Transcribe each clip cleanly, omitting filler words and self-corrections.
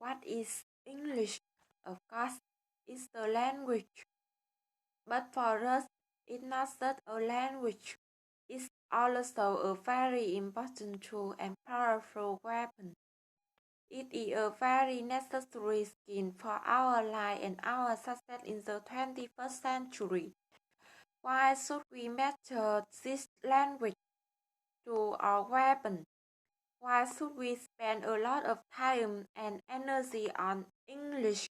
What is English? Of course, it's the language. But for us, it's not just a language. It's also a very important tool and powerful weapon. It is a very necessary skill for our life and our success in the 21st century. Why should we master this language to our weapon? Why should we spend a lot of time and energy on English?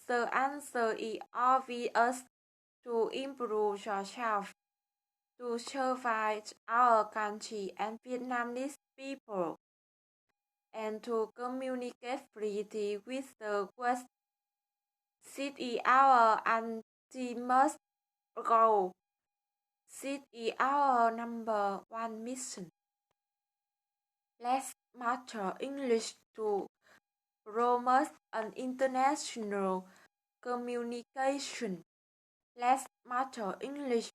The answer is obvious: to improve yourself, to survive our country and Vietnamese people, and to communicate freely with the world. This is our ultimate goal. This is our number one mission. Let's master English to promote an international communication. Let's master English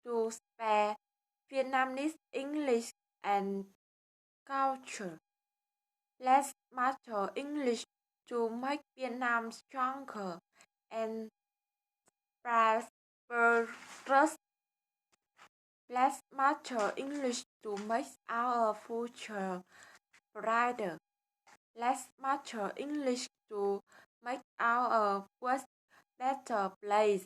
to spare Vietnamese English and culture. Let's master English to make Vietnam stronger and prosperous. Let's master English to make our future brighter. Let's master English to make our world better place.